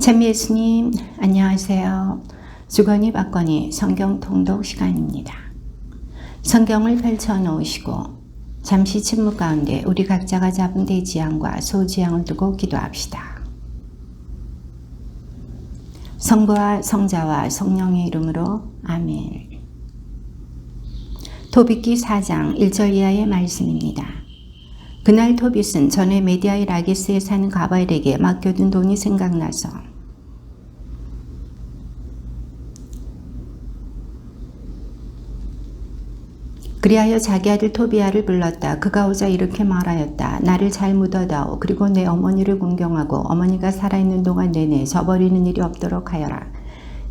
참 예수님 안녕하세요. 주거니 받거니 성경 통독 시간입니다. 성경을 펼쳐 놓으시고 잠시 침묵 가운데 우리 각자가 잡은 대지향과 소지향을 두고 기도합시다. 성부와 성자와 성령의 이름으로 아멘. 토빗기 4장 1절 이하의 말씀입니다. 그날 토빗은 전에 메디아의 라게스에 사는 가발에게 맡겨둔 돈이 생각나서 그리하여 자기 아들 토비아를 불렀다. 그가 오자 이렇게 말하였다. 나를 잘 묻어다오. 그리고 내 어머니를 공경하고 어머니가 살아있는 동안 내내 저버리는 일이 없도록 하여라.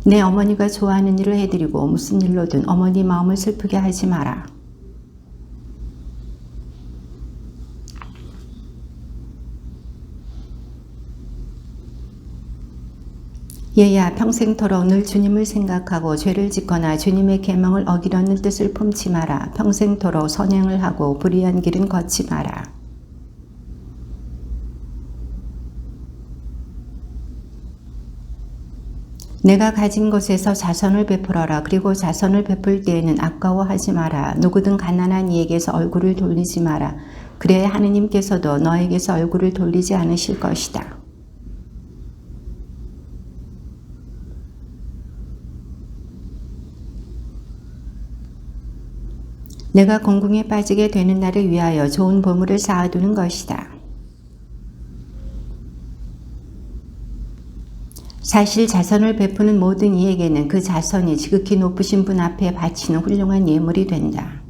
내 어머니가 좋아하는 일을 해드리고 무슨 일로든 어머니 마음을 슬프게 하지 마라. 얘야 평생토록 늘 주님을 생각하고 죄를 짓거나 주님의 계명을 어기려는 뜻을 품지 마라. 평생토록 선행을 하고 불의한 길은 걷지 마라. 내가 가진 것에서 자선을 베풀어라. 그리고 자선을 베풀 때에는 아까워하지 마라. 누구든 가난한 이에게서 얼굴을 돌리지 마라. 그래야 하느님께서도 너에게서 얼굴을 돌리지 않으실 것이다. 내가 공궁에 빠지게 되는 날을 위하여 좋은 보물을 쌓아두는 것이다. 사실 자선을 베푸는 모든 이에게는 그 자선이 지극히 높으신 분 앞에 바치는 훌륭한 예물이 된다.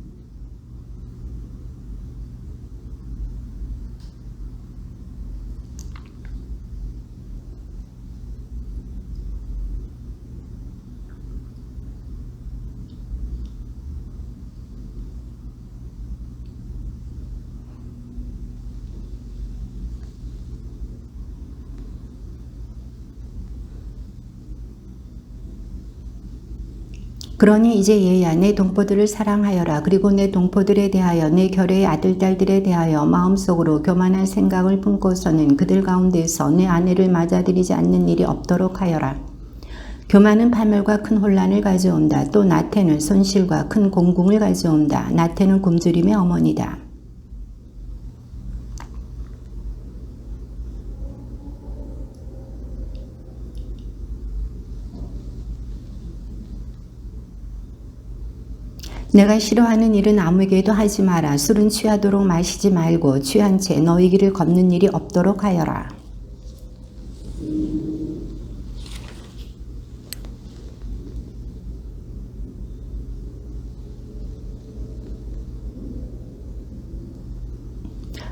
그러니 이제 얘야 내 동포들을 사랑하여라. 그리고 내 동포들에 대하여 내 결의 아들 딸들에 대하여 마음속으로 교만한 생각을 품고서는 그들 가운데서 내 아내를 맞아들이지 않는 일이 없도록 하여라. 교만은 파멸과 큰 혼란을 가져온다. 또 나태는 손실과 큰 공궁을 가져온다. 나태는 굶주림의 어머니다. 내가 싫어하는 일은 아무에게도 하지 마라. 술은 취하도록 마시지 말고 취한 채 너희 길을 걷는 일이 없도록 하여라.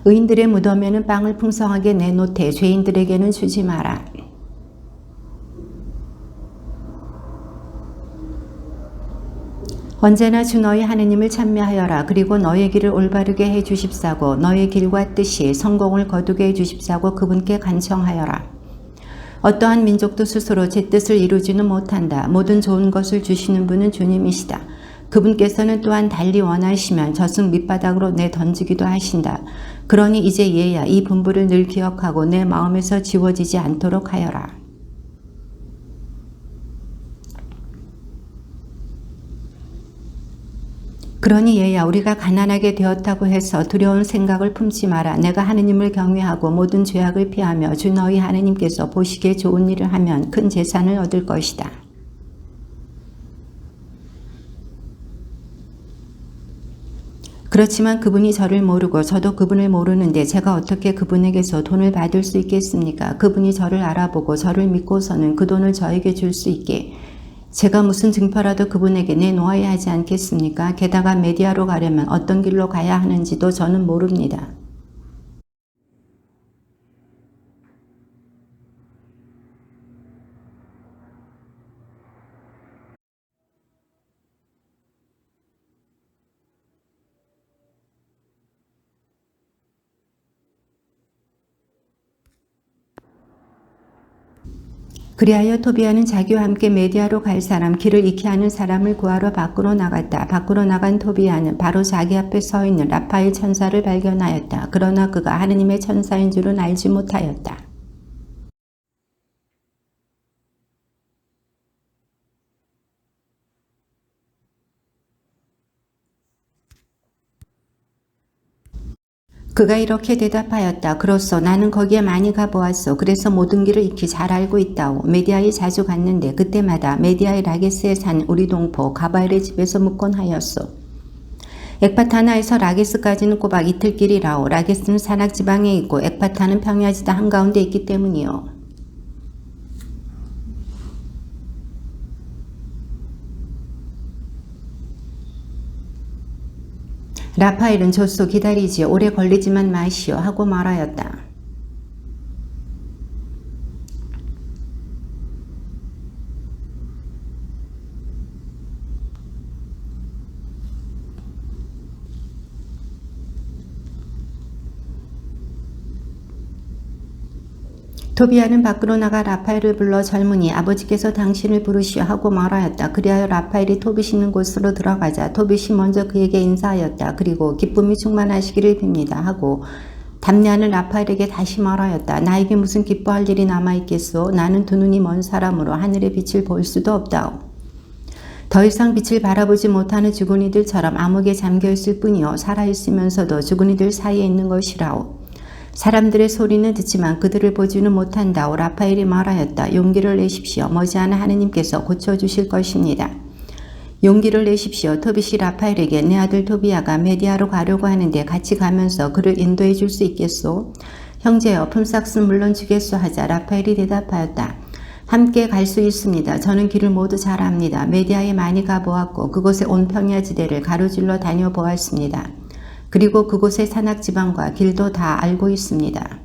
의인들의 무덤에는 빵을 풍성하게 내놓되 죄인들에게는 주지 마라. 언제나 주 너희 하느님을 찬미하여라. 그리고 너의 길을 올바르게 해 주십사고 너의 길과 뜻이 성공을 거두게 해 주십사고 그분께 간청하여라. 어떠한 민족도 스스로 제 뜻을 이루지는 못한다. 모든 좋은 것을 주시는 분은 주님이시다. 그분께서는 또한 달리 원하시면 저승 밑바닥으로 내던지기도 하신다. 그러니 이제 얘야 이 분부를 늘 기억하고 내 마음에서 지워지지 않도록 하여라. 그러니 얘야 우리가 가난하게 되었다고 해서 두려운 생각을 품지 마라. 내가 하느님을 경외하고 모든 죄악을 피하며 주 너희 하느님께서 보시기에 좋은 일을 하면 큰 재산을 얻을 것이다. 그렇지만 그분이 저를 모르고 저도 그분을 모르는데 제가 어떻게 그분에게서 돈을 받을 수 있겠습니까? 그분이 저를 알아보고 저를 믿고서는 그 돈을 저에게 줄 수 있게 제가 무슨 증표라도 그분에게 내놓아야 하지 않겠습니까? 게다가 메디아로 가려면 어떤 길로 가야 하는지도 저는 모릅니다. 그리하여 토비아는 자기와 함께 메디아로 갈 사람, 길을 잃게 하는 사람을 구하러 밖으로 나갔다. 밖으로 나간 토비아는 바로 자기 앞에 서 있는 라파엘 천사를 발견하였다. 그러나 그가 하느님의 천사인 줄은 알지 못하였다. 그가 이렇게 대답하였다. 그렇소. 나는 거기에 많이 가보았소. 그래서 모든 길을 익히 잘 알고 있다오. 메디아에 자주 갔는데 그때마다 메디아의 라게스에 산 우리 동포 가바엘의 집에서 묵곤 하였소. 엑바타나에서 라게스까지는 꼬박 이틀 길이라오. 라게스는 산악지방에 있고 엑바타는 평야지대 한가운데 있기 때문이요. 라파엘은 좋소. 기다리지요. 오래 걸리지만 마시오. 하고 말하였다. 토비아는 밖으로 나가 라파엘을 불러 젊은이 아버지께서 당신을 부르시오 하고 말하였다. 그리하여 라파엘이 토빗이 있는 곳으로 들어가자 토빗이 먼저 그에게 인사하였다. 그리고 기쁨이 충만하시기를 빕니다 하고 담례하는 라파엘에게 다시 말하였다. 나에게 무슨 기뻐할 일이 남아있겠소? 나는 두 눈이 먼 사람으로 하늘의 빛을 볼 수도 없다오. 더 이상 빛을 바라보지 못하는 죽은 이들처럼 암흑에 잠겨있을 뿐이요 살아있으면서도 죽은 이들 사이에 있는 것이라오. 사람들의 소리는 듣지만 그들을 보지는 못한다오. 라파엘이 말하였다. 용기를 내십시오. 머지않아 하느님께서 고쳐주실 것입니다. 용기를 내십시오. 토빗이 라파엘에게 내 아들 토비아가 메디아로 가려고 하는데 같이 가면서 그를 인도해 줄 수 있겠소? 형제여 품삯은 물론 주겠소 하자 라파엘이 대답하였다. 함께 갈 수 있습니다. 저는 길을 모두 잘 압니다. 메디아에 많이 가보았고 그곳의 온 평야지대를 가로질러 다녀보았습니다. 그리고 그곳의 산악지방과 길도 다 알고 있습니다.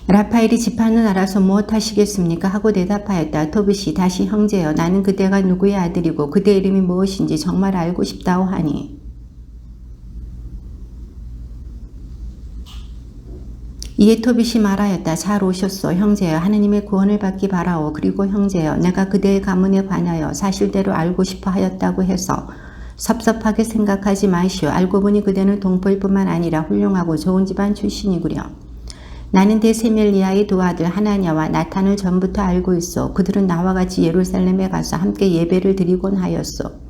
라파엘이 지파는 알아서 무엇하시겠습니까? 하고 대답하였다. 토빗이 다시 형제여 나는 그대가 누구의 아들이고 그대 이름이 무엇인지 정말 알고 싶다오 하니 이에 토빗이 말하였다. 잘 오셨소. 형제여 하느님의 구원을 받기 바라오. 그리고 형제여 내가 그대의 가문에 관하여 사실대로 알고 싶어 하였다고 해서 섭섭하게 생각하지 마시오. 알고 보니 그대는 동포일 뿐만 아니라 훌륭하고 좋은 집안 출신이구려. 나는 데세멜리아의 두 아들 하나냐와 나탄을 전부터 알고 있어. 그들은 나와 같이 예루살렘에 가서 함께 예배를 드리곤 하였소.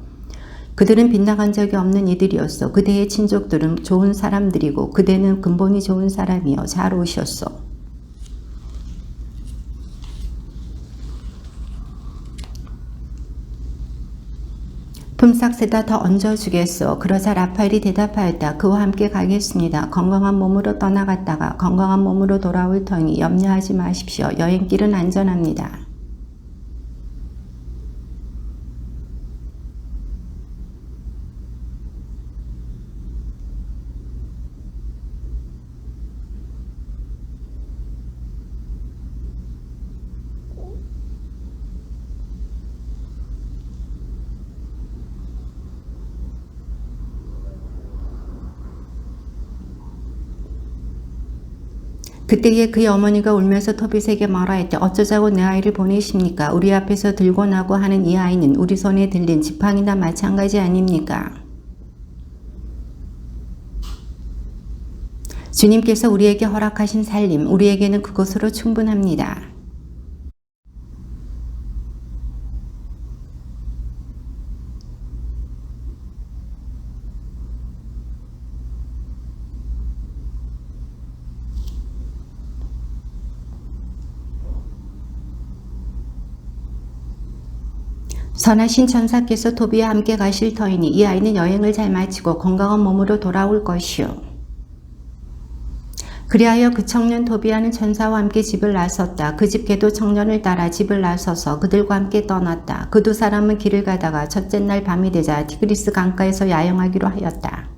그들은 빗나간 적이 없는 이들이었어. 그대의 친족들은 좋은 사람들이고 그대는 근본이 좋은 사람이여 잘 오셨소. 품삯에다 더 얹어주겠소. 그러자 라파엘이 대답하였다. 그와 함께 가겠습니다. 건강한 몸으로 떠나갔다가 건강한 몸으로 돌아올 터니 염려하지 마십시오. 여행길은 안전합니다. 그때에 그의 어머니가 울면서 토빗에게 말하였다. 어쩌자고 내 아이를 보내십니까? 우리 앞에서 들고 나고 하는 이 아이는 우리 손에 들린 지팡이나 마찬가지 아닙니까? 주님께서 우리에게 허락하신 살림, 우리에게는 그것으로 충분합니다. 선하신 천사께서 토비와 함께 가실 터이니 이 아이는 여행을 잘 마치고 건강한 몸으로 돌아올 것이요. 그리하여 그 청년 토비아는 천사와 함께 집을 나섰다. 그 집개도 청년을 따라 집을 나서서 그들과 함께 떠났다. 그 두 사람은 길을 가다가 첫째 날 밤이 되자 티그리스 강가에서 야영하기로 하였다.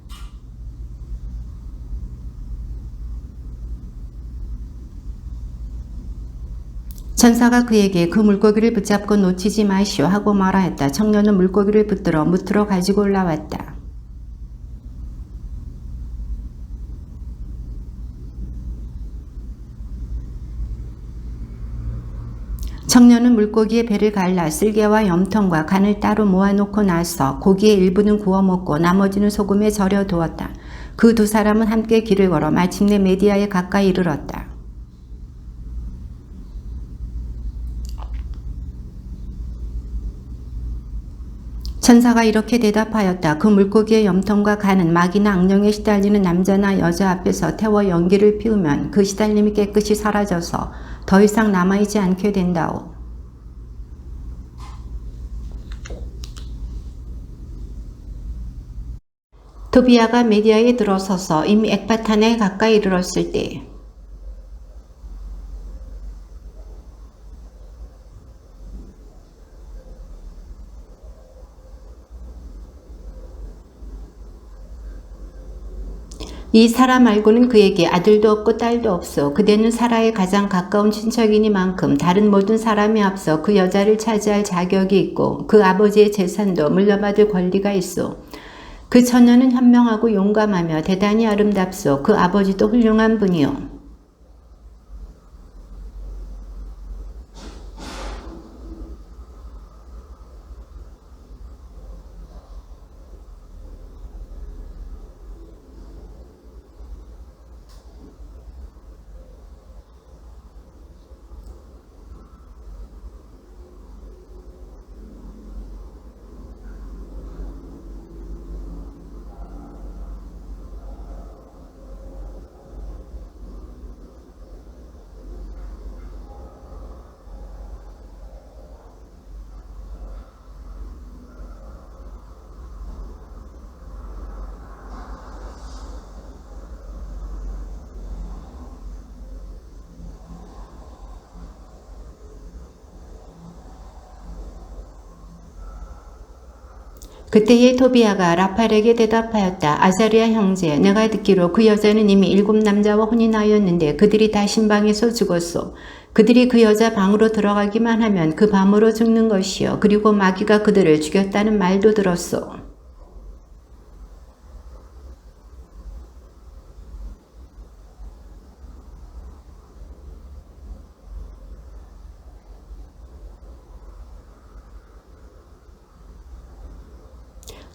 천사가 그에게 그 물고기를 붙잡고 놓치지 마시오 하고 말하였다. 청년은 물고기를 붙들어 무트로 가지고 올라왔다. 청년은 물고기의 배를 갈라 쓸개와 염통과 간을 따로 모아놓고 나서 고기의 일부는 구워 먹고 나머지는 소금에 절여 두었다. 그 두 사람은 함께 길을 걸어 마침내 메디아에 가까이 이르렀다. 천사가 이렇게 대답하였다. 그 물고기의 염통과 간은 마귀나 악령에 시달리는 남자나 여자 앞에서 태워 연기를 피우면 그 시달림이 깨끗이 사라져서 더 이상 남아있지 않게 된다오. 토비아가 메디아에 들어서서 이미 엑바탄에 가까이 이르렀을 때 이 사라 말고는 그에게 아들도 없고 딸도 없어. 그대는 사라의 가장 가까운 친척이니만큼 다른 모든 사람에 앞서 그 여자를 차지할 자격이 있고 그 아버지의 재산도 물려받을 권리가 있어. 그 처녀는 현명하고 용감하며 대단히 아름답소. 그 아버지도 훌륭한 분이요. 그때의 토비아가 라팔에게 대답하였다. 아자리아 형제, 내가 듣기로 그 여자는 이미 7 남자와 혼인하였는데 그들이 다 신방에서 죽었소. 그들이 그 여자 방으로 들어가기만 하면 그 밤으로 죽는 것이요. 그리고 마귀가 그들을 죽였다는 말도 들었소.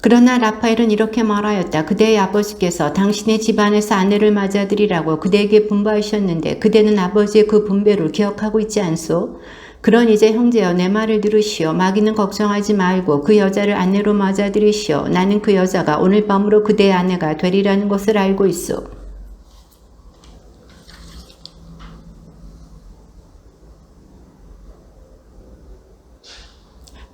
그러나 라파엘은 이렇게 말하였다. 그대의 아버지께서 당신의 집안에서 아내를 맞아들이라고 그대에게 분부하셨는데 그대는 아버지의 그 분배를 기억하고 있지 않소? 그런 이제 형제여 내 말을 들으시오. 마귀는 걱정하지 말고 그 여자를 아내로 맞아들이시오. 나는 그 여자가 오늘 밤으로 그대의 아내가 되리라는 것을 알고 있소.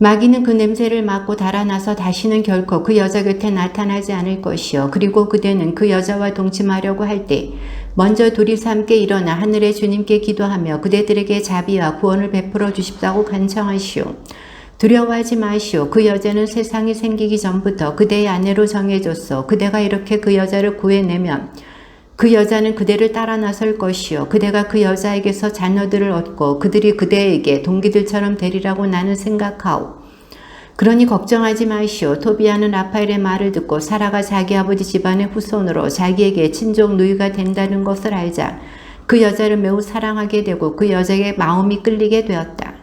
마귀는 그 냄새를 맡고 달아나서 다시는 결코 그 여자 곁에 나타나지 않을 것이요. 그리고 그대는 그 여자와 동침하려고 할 때 먼저 둘이서 함께 일어나 하늘의 주님께 기도하며 그대들에게 자비와 구원을 베풀어 주십사고 간청하시오. 두려워하지 마시오. 그 여자는 세상이 생기기 전부터 그대의 아내로 정해졌소. 그대가 이렇게 그 여자를 구해내면 그 여자는 그대를 따라 나설 것이요. 그대가 그 여자에게서 자녀들을 얻고 그들이 그대에게 동기들처럼 되리라고 나는 생각하오. 그러니 걱정하지 마시오. 토비아는 라파엘의 말을 듣고 사라가 자기 아버지 집안의 후손으로 자기에게 친족 누이가 된다는 것을 알자 그 여자를 매우 사랑하게 되고 그 여자에게 마음이 끌리게 되었다.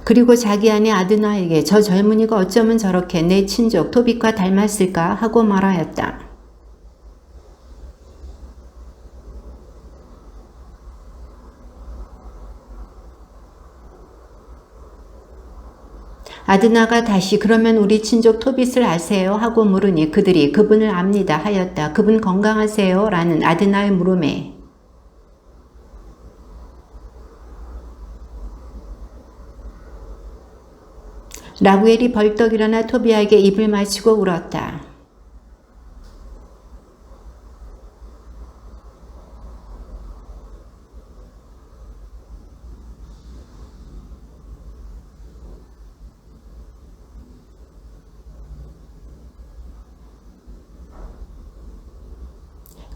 그리고 자기 아내 아드나에게 저 젊은이가 어쩌면 저렇게 내 친족 토빗과 닮았을까 하고 말하였다. 아드나가 다시 그러면 우리 친족 토빗을 아세요? 하고 물으니 그들이 그분을 압니다 하였다. 그분 건강하세요? 라는 아드나의 물음에 라구엘이 벌떡 일어나 토비아에게 입을 맞추고 울었다.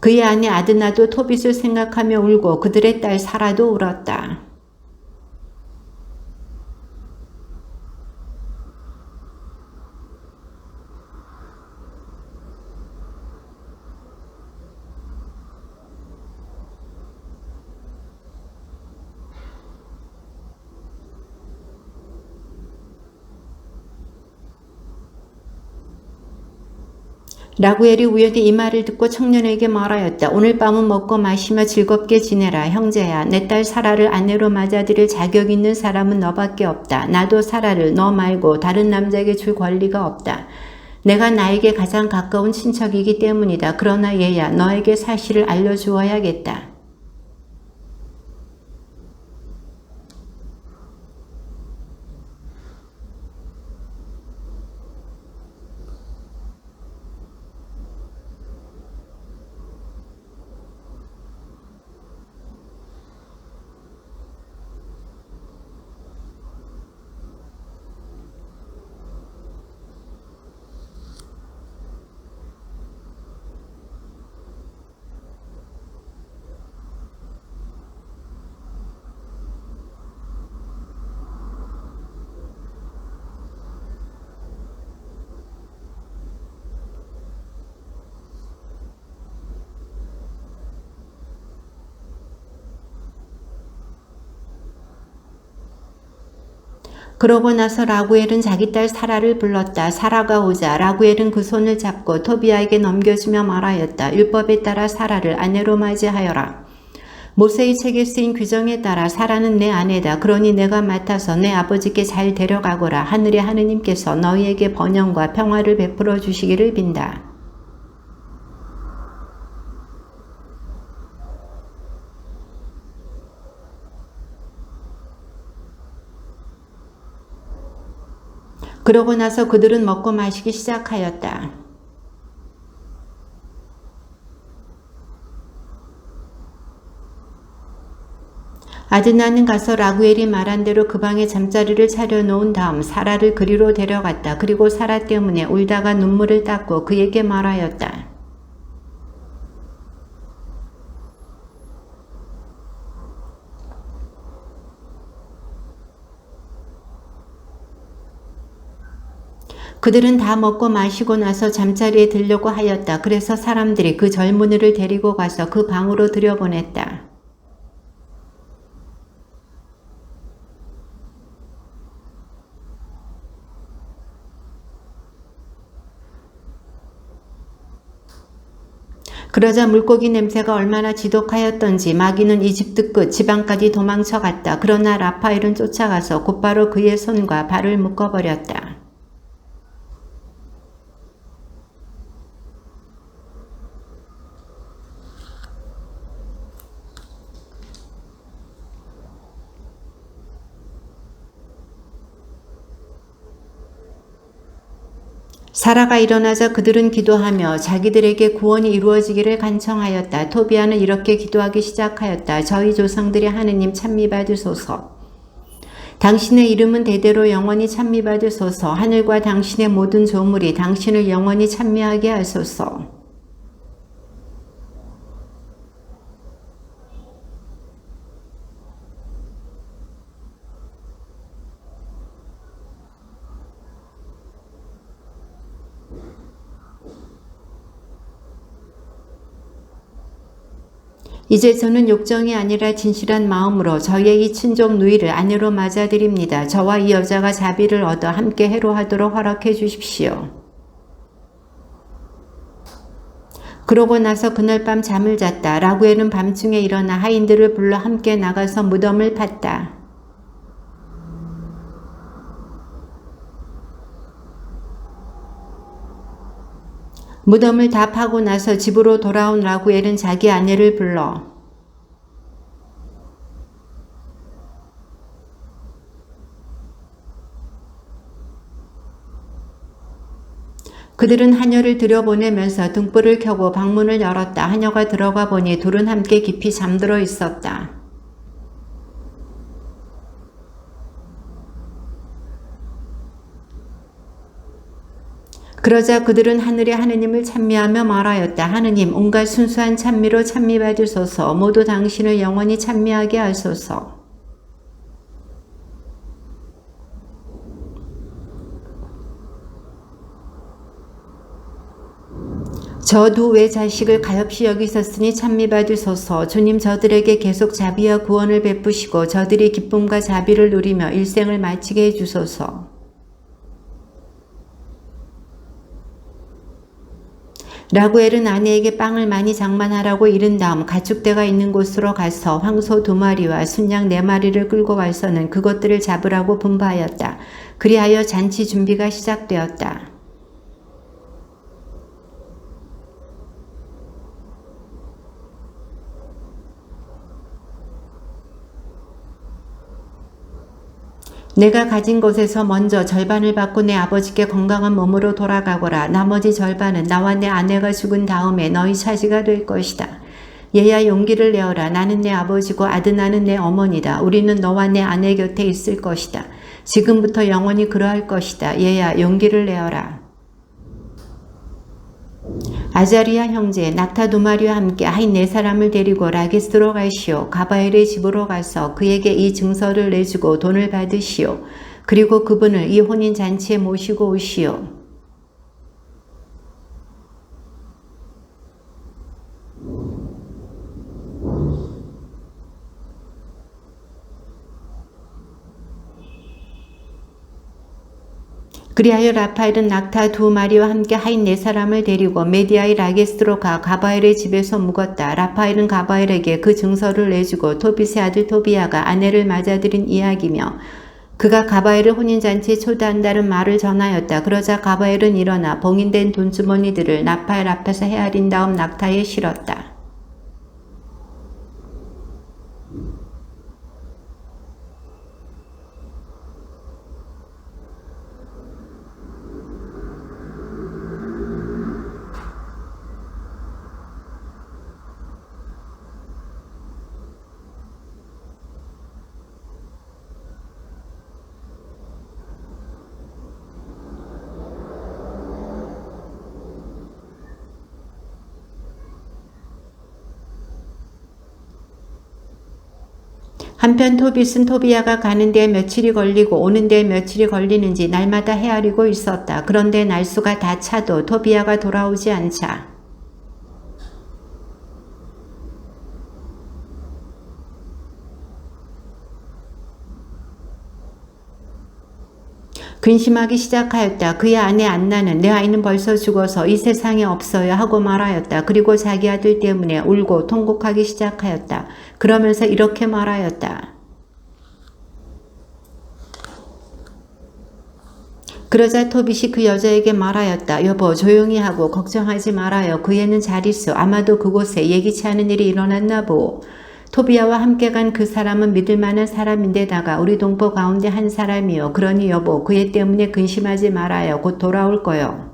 그의 아내 아드나도 토빗을 생각하며 울고 그들의 딸 사라도 울었다. 라구엘이 우연히 이 말을 듣고 청년에게 말하였다. 오늘 밤은 먹고 마시며 즐겁게 지내라. 형제야, 내 딸 사라를 아내로 맞아들일 자격 있는 사람은 너밖에 없다. 나도 사라를 너 말고 다른 남자에게 줄 권리가 없다. 내가 나에게 가장 가까운 친척이기 때문이다. 그러나 얘야, 너에게 사실을 알려주어야겠다. 그러고 나서 라구엘은 자기 딸 사라를 불렀다. 사라가 오자 라구엘은 그 손을 잡고 토비아에게 넘겨주며 말하였다. 율법에 따라 사라를 아내로 맞이하여라. 모세의 책에 쓰인 규정에 따라 사라는 내 아내다. 그러니 내가 맡아서 내 아버지께 잘 데려가거라. 하늘의 하느님께서 너희에게 번영과 평화를 베풀어 주시기를 빈다. 그러고 나서 그들은 먹고 마시기 시작하였다. 아드나는 가서 라구엘이 말한 대로 그 방에 잠자리를 차려놓은 다음 사라를 그리로 데려갔다. 그리고 사라 때문에 울다가 눈물을 닦고 그에게 말하였다. 그들은 다 먹고 마시고 나서 잠자리에 들려고 하였다. 그래서 사람들이 그 젊은이를 데리고 가서 그 방으로 들여보냈다. 그러자 물고기 냄새가 얼마나 지독하였던지 마귀는 이집트 끝 지방까지 도망쳐갔다. 그러나 라파엘은 쫓아가서 곧바로 그의 손과 발을 묶어버렸다. 사라가 일어나자 그들은 기도하며 자기들에게 구원이 이루어지기를 간청하였다. 토비아는 이렇게 기도하기 시작하였다. 저희 조상들의 하느님 찬미받으소서. 당신의 이름은 대대로 영원히 찬미받으소서. 하늘과 당신의 모든 조물이 당신을 영원히 찬미하게 하소서. 이제 저는 욕정이 아니라 진실한 마음으로 저의 이 친족 누이를 아내로 맞아드립니다. 저와 이 여자가 자비를 얻어 함께 해로하도록 허락해 주십시오. 그러고 나서 그날 밤 잠을 잤다. 라구엘은 밤중에 일어나 하인들을 불러 함께 나가서 무덤을 팠다. 무덤을 다 파고 나서 집으로 돌아온 라구엘은 자기 아내를 불러 그들은 하녀를 들여보내면서 등불을 켜고 방문을 열었다. 하녀가 들어가 보니 둘은 함께 깊이 잠들어 있었다. 그러자 그들은 하늘의 하느님을 찬미하며 말하였다. 하느님, 온갖 순수한 찬미로 찬미받으소서. 모두 당신을 영원히 찬미하게 하소서. 저 두 외 자식을 가엾이 여기셨으니 찬미받으소서. 주님, 저들에게 계속 자비와 구원을 베푸시고 저들이 기쁨과 자비를 누리며 일생을 마치게 해주소서. 라구엘은 아내에게 빵을 많이 장만하라고 이른 다음 가축대가 있는 곳으로 가서 황소 2마리와 순양 4마리를 끌고 가서는 그것들을 잡으라고 분부하였다. 그리하여 잔치 준비가 시작되었다. 내가 가진 것에서 먼저 절반을 받고 내 아버지께 건강한 몸으로 돌아가거라. 나머지 절반은 나와 내 아내가 죽은 다음에 너희 차지가 될 것이다. 얘야 용기를 내어라. 나는 내 아버지고 아드나는 내 어머니다. 우리는 너와 내 아내 곁에 있을 것이다. 지금부터 영원히 그러할 것이다. 얘야 용기를 내어라. 아자리아 형제 낙타 2마리와 함께 하인 4사람을 데리고 라게스로 가시오. 가바엘의 집으로 가서 그에게 이 증서를 내주고 돈을 받으시오. 그리고 그분을 이 혼인잔치에 모시고 오시오. 그리하여 라파엘은 낙타 2마리와 함께 하인 4사람을 데리고 메디아의 라게스로 가 가바엘의 집에서 묵었다. 라파엘은 가바엘에게 그 증서를 내주고 토빗의 아들 토비아가 아내를 맞아들인 이야기며 그가 가바엘을 혼인잔치에 초대한다는 말을 전하였다. 그러자 가바엘은 일어나 봉인된 돈주머니들을 라파엘 앞에서 헤아린 다음 낙타에 실었다. 한편 토빗은 토비아가 가는 데에 며칠이 걸리고 오는 데에 며칠이 걸리는지 날마다 헤아리고 있었다. 그런데 날수가 다 차도 토비아가 돌아오지 않자 근심하기 시작하였다. 그의 아내 안나는 내 아이는 벌써 죽어서 이 세상에 없어요 하고 말하였다. 그리고 자기 아들 때문에 울고 통곡하기 시작하였다. 그러면서 이렇게 말하였다. 그러자 토빗이 그 여자에게 말하였다. 여보 조용히 하고 걱정하지 말아요. 그 애는 잘 있어. 아마도 그곳에 예기치 않은 일이 일어났나 보오. 토비아와 함께 간 그 사람은 믿을 만한 사람인데다가 우리 동포 가운데 한 사람이요. 그러니 여보 그 애 때문에 근심하지 말아요. 곧 돌아올 거요.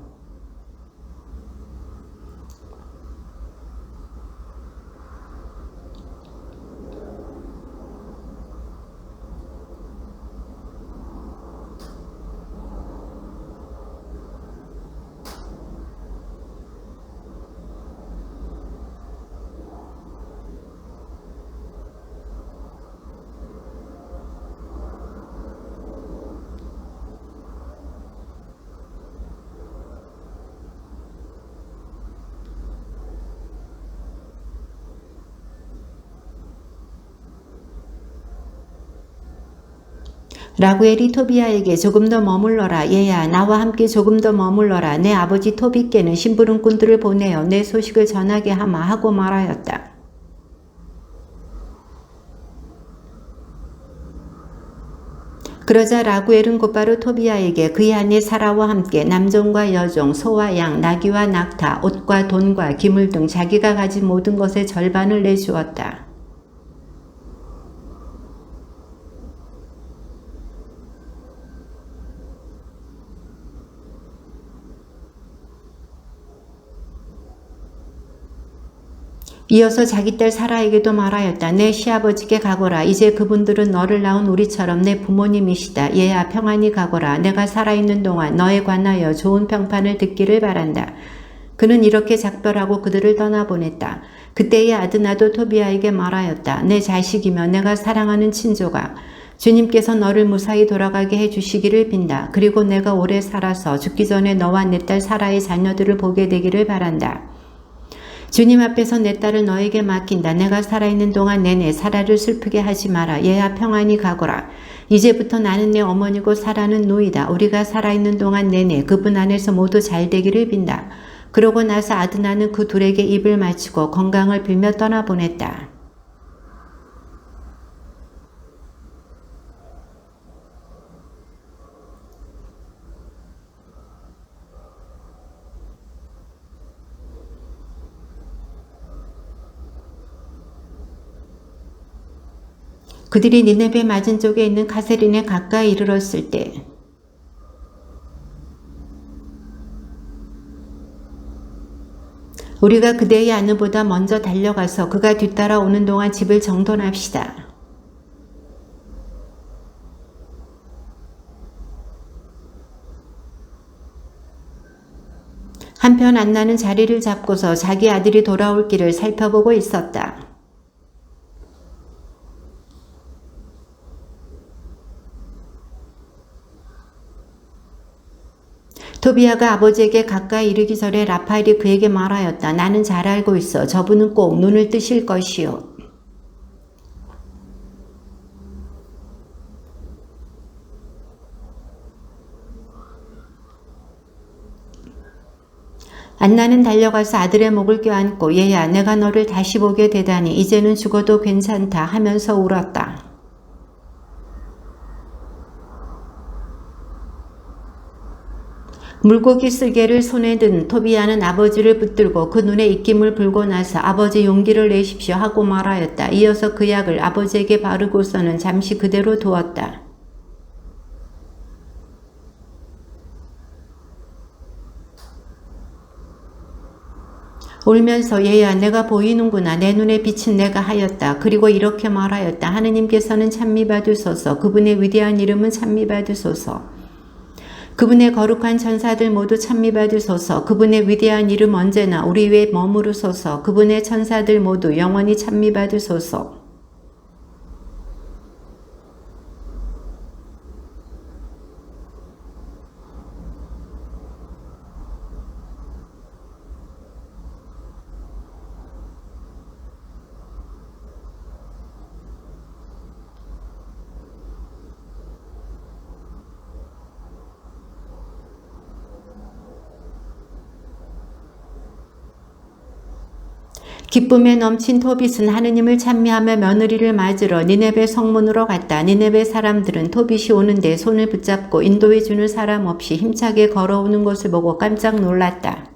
라구엘이 토비아에게 조금 더 머물러라. 얘야 나와 함께 조금 더 머물러라. 내 아버지 토비께는 심부름꾼들을 보내어 내 소식을 전하게 하마 하고 말하였다. 그러자 라구엘은 곧바로 토비아에게 그의 아내 사라와 함께 남종과 여종, 소와 양, 나귀와 낙타, 옷과 돈과 기물 등 자기가 가진 모든 것의 절반을 내주었다. 이어서 자기 딸 사라에게도 말하였다. 내 시아버지께 가거라. 이제 그분들은 너를 낳은 우리처럼 내 부모님이시다. 얘야 평안히 가거라. 내가 살아있는 동안 너에 관하여 좋은 평판을 듣기를 바란다. 그는 이렇게 작별하고 그들을 떠나보냈다. 그때의 아드나도 토비아에게 말하였다. 내 자식이며 내가 사랑하는 친조가 주님께서 너를 무사히 돌아가게 해주시기를 빈다. 그리고 내가 오래 살아서 죽기 전에 너와 내 딸 사라의 자녀들을 보게 되기를 바란다. 주님 앞에서 내 딸을 너에게 맡긴다. 내가 살아있는 동안 내내 사라를 슬프게 하지 마라. 얘야 평안히 가거라. 이제부터 나는 내 어머니고 사라는 노이다. 우리가 살아있는 동안 내내 그분 안에서 모두 잘 되기를 빈다. 그러고 나서 아드나는 그 둘에게 입을 맞추고 건강을 빌며 떠나보냈다. 그들이 니네베 맞은쪽에 있는 가세린에 가까이 이르렀을 때 우리가 그대의 아내보다 먼저 달려가서 그가 뒤따라 오는 동안 집을 정돈합시다. 한편 안나는 자리를 잡고서 자기 아들이 돌아올 길을 살펴보고 있었다. 토비아가 아버지에게 가까이 이르기 전에 라파엘이 그에게 말하였다. 나는 잘 알고 있어. 저분은 꼭 눈을 뜨실 것이요. 안나는 달려가서 아들의 목을 껴안고 얘야 내가 너를 다시 보게 되다니 이제는 죽어도 괜찮다 하면서 울었다. 물고기 쓸개를 손에 든 토비아는 아버지를 붙들고 그 눈에 입김을 불고 나서 아버지 용기를 내십시오 하고 말하였다. 이어서 그 약을 아버지에게 바르고서는 잠시 그대로 두었다. 울면서 얘야 내가 보이는구나. 내 눈에 빛은 내가 하였다. 그리고 이렇게 말하였다. 하느님께서는 찬미받으소서. 그분의 위대한 이름은 찬미받으소서. 그분의 거룩한 천사들 모두 찬미받으소서. 그분의 위대한 이름 언제나 우리 위에 머무르소서. 그분의 천사들 모두 영원히 찬미받으소서. 기쁨에 넘친 토빗은 하느님을 찬미하며 며느리를 맞으러 니네베 성문으로 갔다. 니네베 사람들은 토빗이 오는데 손을 붙잡고 인도해 주는 사람 없이 힘차게 걸어오는 것을 보고 깜짝 놀랐다.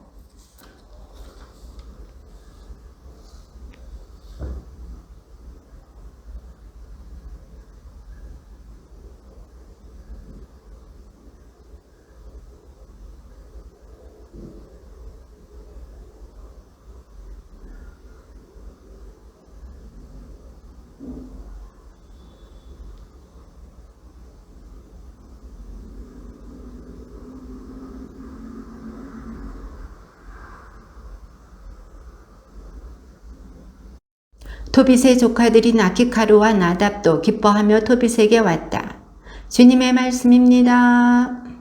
토빗의 조카들인 아키카루와 나답도 기뻐하며 토빗에게 왔다. 주님의 말씀입니다.